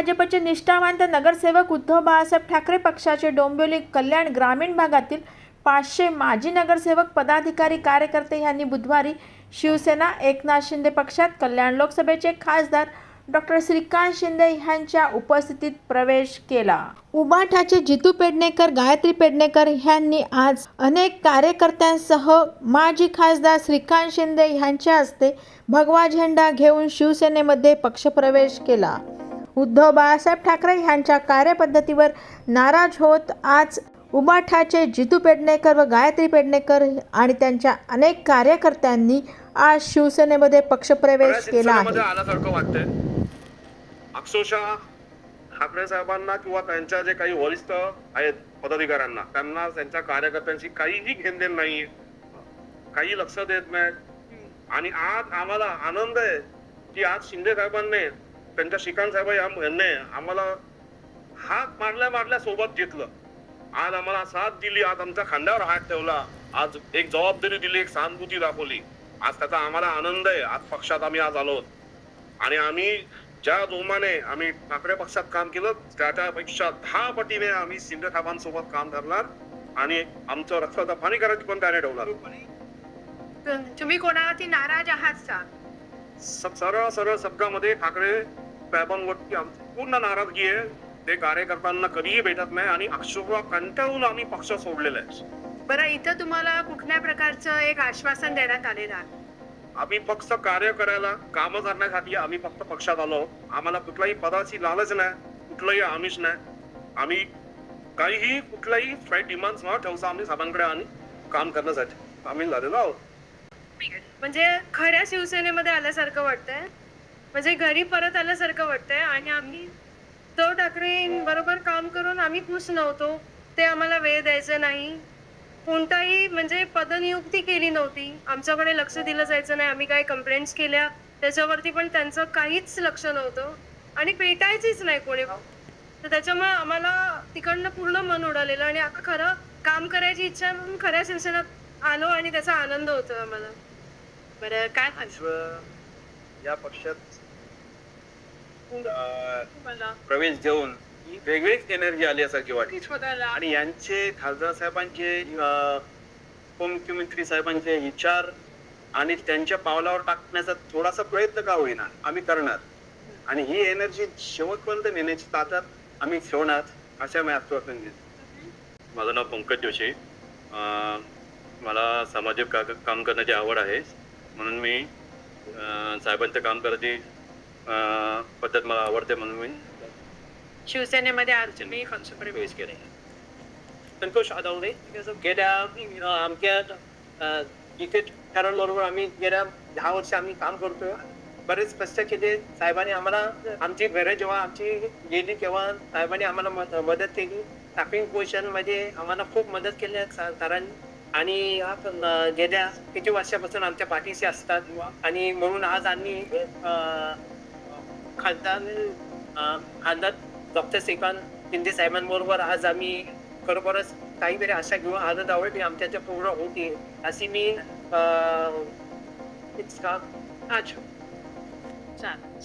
भाजपचे निष्ठावंत नगरसेवक उद्धव बाळासाहेब ठाकरे पक्षाचे डोंबिवली कल्याण ग्रामीण भागातील 500 माजी नगरसेवक पदाधिकारी कार्यकर्ते यांनी बुधवारी शिवसेना एकनाथ शिंदे पक्षात कल्याण लोकसभेचे खासदार डॉक्टर श्रीकांत शिंदे यांच्या उपस्थितीत प्रवेश केला। उबाठाचे जितू पेडणेकर, गायत्री पेडणेकर यांनी आज अनेक कार्यकर्त्यांसह माजी खासदार श्रीकांत शिंदे यांच्या हस्ते भगवा झेंडा घेऊन शिवसेनेमध्ये पक्षप्रवेश केला। उद्धव बाळासाहेब ठाकरे यांच्या कार्यपद्धतीवर नाराज होत आज उबाठाचे जितू पेडणेकर व गायत्री पेडणेकर आणि त्यांच्या अनेक कार्यकर्त्यांनी आज शिवसेनेमध्ये पक्षप्रवेश केला आहे। अक्षरशः ठाकरे साहेबांना किंवा त्यांच्या जे काही वरिष्ठ आहेत पदाधिकाऱ्यांना त्यांना त्यांच्या कार्यकर्त्यांशी काहीही घेणदेण नाहीये, काही लक्ष देत नाहीत। आणि आज आम्हाला आनंद आहे की आज शिंदे साहेबांनी त्यांच्या श्रीकांत साहेब यांनी आम्हाला हात मारल्या सोबत घेतलं, आज आम्हाला साथ दिली, आज आमच्या खांद्यावर हात ठेवला, आज एक जबाबदारी दिली, एक सहानुभूती दाखवली। आज त्याचा आम्हाला आनंद आहे। आज पक्षात आम्ही आज आलो आणि आम्ही ज्या जोमाने आम्ही ठाकरे पक्षात काम केलं त्याच्यापेक्षा 10 पटीने आम्ही शिंदे साहेबांसोबत काम करणार आणि आमचं रक्ताचं पाणी करायची पण त्याने ठेवणार। तुम्ही कोणावरती नाराज आहात का? सरळ शब्दामध्ये ठाकरे साहेबांवरती आमची पूर्ण नाराजगी आहे। ते कार्यकर्त्यांना कधीही भेटत नाही आणि अक्षरशः कंटाळून आम्ही पक्ष सोडलेला आहे। बरं, इथं तुम्हाला कुठल्या प्रकारचं एक आश्वासन देण्यात आलेलं आहे? आम्ही फक्त कार्य करायला, काम करण्यासाठी आम्ही फक्त पक्षात आलो। आम्हाला कुठल्याही पदाची लालच नाही, कुठलंही आमिष नाही। आम्ही काहीही कुठलाही फ्लाईट डिमांड्स न ठेवता आम्ही साहेबांकडे आणि काम करण्यासाठी आम्ही झालेलो आहोत। म्हणजे खऱ्या शिवसेनेमध्ये आल्यासारखं वाटतंय, म्हणजे घरी परत आल्यासारखं वाटतंय। आणि आम्ही उद्धव ठाकरे बरोबर काम करून आम्ही खुश नव्हतो, ते आम्हाला वेळ द्यायचं नाही, कोणताही म्हणजे पदनियुक्ती केली नव्हती, आमच्याकडे लक्ष दिलं जायचं नाही, आम्ही काही कंप्लेंट्स केल्या त्याच्यावरती पण त्यांचं काहीच लक्ष नव्हतं आणि पेटायचीच नाही कोणी। तर त्याच्यामुळे आम्हाला तिकडनं पूर्ण मन उडालेलं आणि आता खरं काम करायची इच्छा म्हणून खऱ्या शिवसेनेत आलो आणि त्याचा आनंद होतो आम्हाला। बरं, काय या पक्षात प्रवेश घेऊन वेगळीच एनर्जी आल्यासारखी वाटली आणि यांचे खासदार साहेबांचे, उपमुख्यमंत्री साहेबांचे विचार आणि त्यांच्या पावलावर टाकण्याचा थोडासा प्रयत्न का होईना आम्ही करणार आणि ही एनर्जी शेवटपर्यंत नेण्याची ताकद आम्ही ठेवणार अशा मी आश्वासन देतो। माझं नाव पंकज जोशी। मला सामाजिक काम करण्याची आवड आहे म्हणून मी साहेबांचं काम करायची पद्धत मला आवडते म्हणून मी शिवसेनेमध्ये आज मी प्रवेश केले। संतोष आदवले गेल्या आमच्या इथे बरोबर आम्ही गेल्या 10 वर्ष आम्ही काम करतोय। बरेच स्पष्ट केले साहेबांनी आम्हाला, आमची घरं जेव्हा आमची गेली तेव्हा साहेबांनी आम्हाला मदत केली। स्टाफिंग पोझिशन मध्ये आम्हाला खूप मदत केली सरांनी आणि गेल्या किती वर्षापासून आमच्या पाठीशी असतात आणि म्हणून आज आम्ही खासदार डॉक्टर श्रीकांत शिंदे साहेबांबरोबर आज आम्ही खरोखरच काही वेळा आशा घेऊन आनंद आवडली आमच्या पूर्ण होती अशी मी अच्छा, चालेल।